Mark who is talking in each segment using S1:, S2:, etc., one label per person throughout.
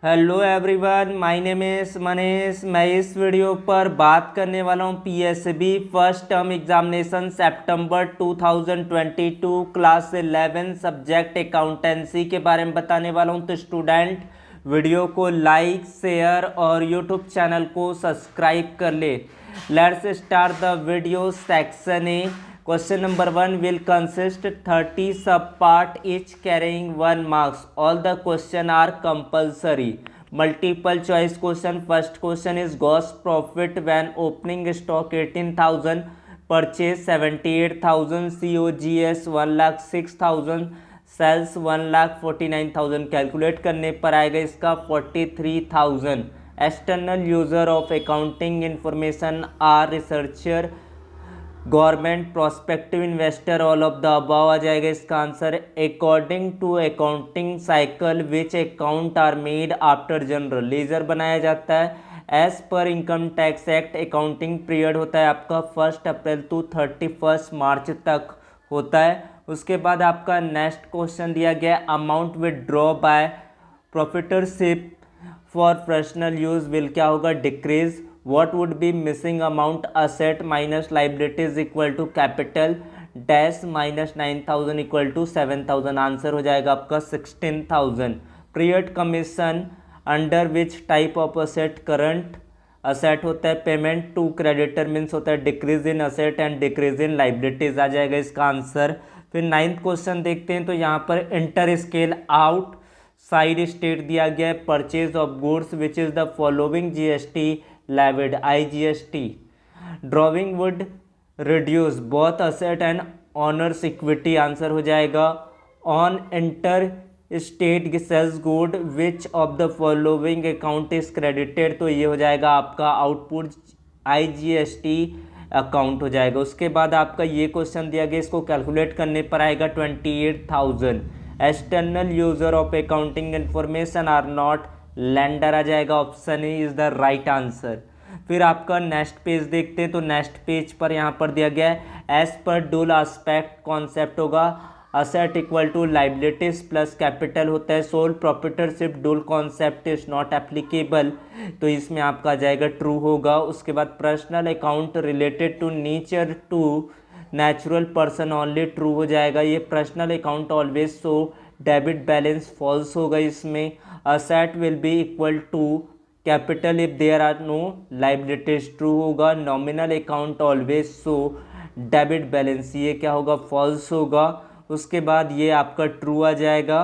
S1: Hello everyone, my name is Manish. मैं इस video पर बात करने वाला हूँ पीएसबी फर्स्ट टर्म एग्जामिनेशन सितंबर 2022 क्लास 11 सब्जेक्ट अकाउंटेंसी के बारे में बताने वाला हूँ। तो स्टूडेंट वीडियो को लाइक शेयर और यूट्यूब चैनल को सब्सक्राइब कर ले। Let's start the video. Section A question number 1 will consist 30 sub part each carrying 1 marks. All the question are compulsory. Multiple choice question. First question is gross profit when opening stock 18,000, purchase 78,000, COGS 1,06,000, sales 1,49,000। Calculate करने पर आएगा इसका 43,000। External user of accounting information are researcher, government, prospective investor, all of the above आ जाएगा इसका answer. According to accounting cycle which account are made after general ledger बनाया जाता है। एज पर income tax act accounting period होता है आपका 1 अप्रैल टू 31 मार्च तक होता है। उसके बाद आपका नेक्स्ट क्वेश्चन दिया गया amount withdraw by proprietorship for personal use will क्या होगा, decrease. What would be missing amount asset minus liabilities equal to capital dash minus 9,000 equal to 7,000। Answer हो जाएगा आपका 16,000। Period commission under which type of asset current asset होता है। Payment to creditor means होता है decrease in asset and decrease in liabilities आ जाएगा इसका आंसर। फिर 9th क्वेश्चन देखते हैं। तो यहाँ पर inter scale outside state दिया गया है purchase of goods which is the following GST levied IGST। Drawing would reduce both asset and owner's equity. Answer हो जाएगा on inter state sales good which of the following account is credited. तो ये हो जाएगा आपका output IGST account हो जाएगा। उसके बाद आपका ये क्वेश्चन दिया गया, इसको कैलकुलेट करने पर आएगा 28,000। External user of accounting information are not lender आ जाएगा। Option A is the right answer. फिर आपका नेक्स्ट पेज देखते हैं। तो नेक्स्ट पेज पर यहाँ पर दिया गया है एज पर डुअल एस्पेक्ट कॉन्सेप्ट होगा asset equal to liabilities plus capital होता है। Sole proprietorship dual concept is not applicable, तो इसमें आपका आ जाएगा ट्रू होगा। उसके बाद personal account related to nature to natural person only true हो जाएगा। ये personal account always so debit balance false होगा इसमें। Asset will be equal to capital if there are no liabilities true होगा। Nominal account always so debit balance, ये क्या होगा, false होगा। उसके बाद ये आपका ट्रू आ जाएगा।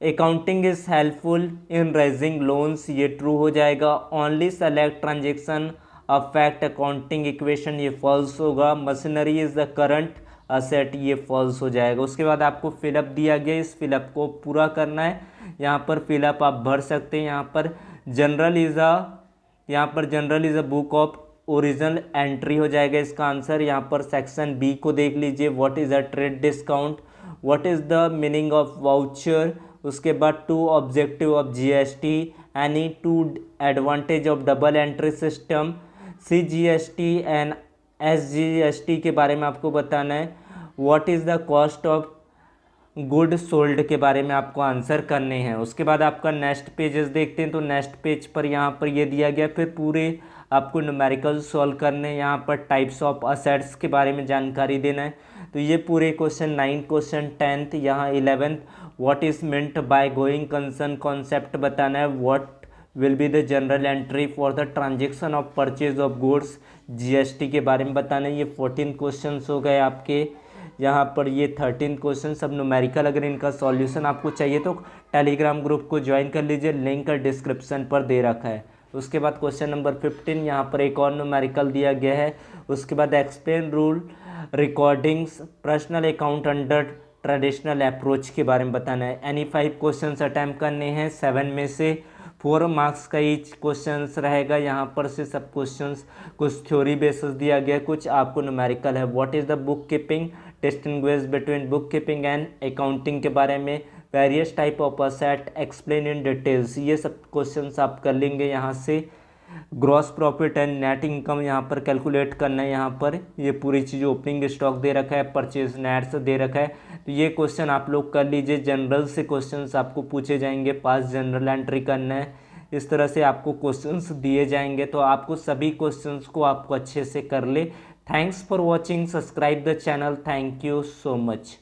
S1: Accounting is helpful in raising loans, ये ट्रू हो जाएगा। Only select transaction affect accounting equation, ये फॉल्स होगा। Machinery is the current asset, ये फॉल्स हो जाएगा। उसके बाद आपको फिलअप दिया गया, इस फिलअप को पूरा करना है। यहाँ पर फिलअप आप भर सकते हैं। यहाँ पर general is a book of original entry हो जाएगा इसका आंसर। यहाँ पर सेक्शन बी को देख लीजिए, what is a trade discount, what is the meaning of voucher. उसके बाद two objective of GST, any two advantage of double entry system, CGST and SGST के बारे में आपको बताना है। What is the cost of good sold के बारे में आपको आंसर करने हैं। उसके बाद आपका नेक्स्ट पेजेस देखते हैं। तो नेक्स्ट पेज पर यहाँ पर ये दिया गया, फिर पूरे आपको न्यूमेरिकल सॉल्व करने हैं। यहाँ पर टाइप्स ऑफ असेट्स के बारे में जानकारी देना है। तो ये पूरे क्वेश्चन 9 क्वेश्चन 10th, यहाँ 11th what is meant by going concern concept बताना है। What will be the general entry for the transaction of purchase of goods, GST के बारे में बताना है। ये 14 क्वेश्चन हो गए आपके। यहाँ पर ये 13 क्वेश्चन सब न्यूमेरिकल। अगर इनका सॉल्यूशन आपको चाहिए तो टेलीग्राम ग्रुप को ज्वाइन कर लीजिए, लिंक डिस्क्रिप्शन पर दे रखा है। उसके बाद क्वेश्चन नंबर 15, यहाँ पर एक और न्यूमेरिकल दिया गया है। उसके बाद explain rule recordings personal account under traditional approach के बारे में बताना है। एनी 5 क्वेश्चन अटैम्प्ट करने हैं, 7 में से 4 मार्क्स का ईच क्वेश्चन रहेगा। यहाँ पर से सब क्वेश्चंस कुछ थ्योरी बेसिस दिया गया, कुछ आपको न्यूमेरिकल है। What is the book keeping, distinguish between book keeping and accounting के बारे में। Various type of asset explain in details, ये सब क्वेश्चंस आप कर लेंगे यहाँ से। Gross profit and net income यहाँ पर कैलकुलेट करना है। यहाँ पर ये पूरी चीज़ ओपनिंग स्टॉक दे रखा है, परचेज नेट्स दे रखा है, तो ये क्वेश्चन आप लोग कर लीजिए। जनरल से क्वेश्चंस आपको पूछे जाएंगे, पास जनरल एंट्री करना है, इस तरह से आपको क्वेश्चंस दिए जाएंगे, तो आपको सभी क्वेश्चंस को आपको अच्छे से कर ले। Thanks for watching, subscribe the channel, thank you so much.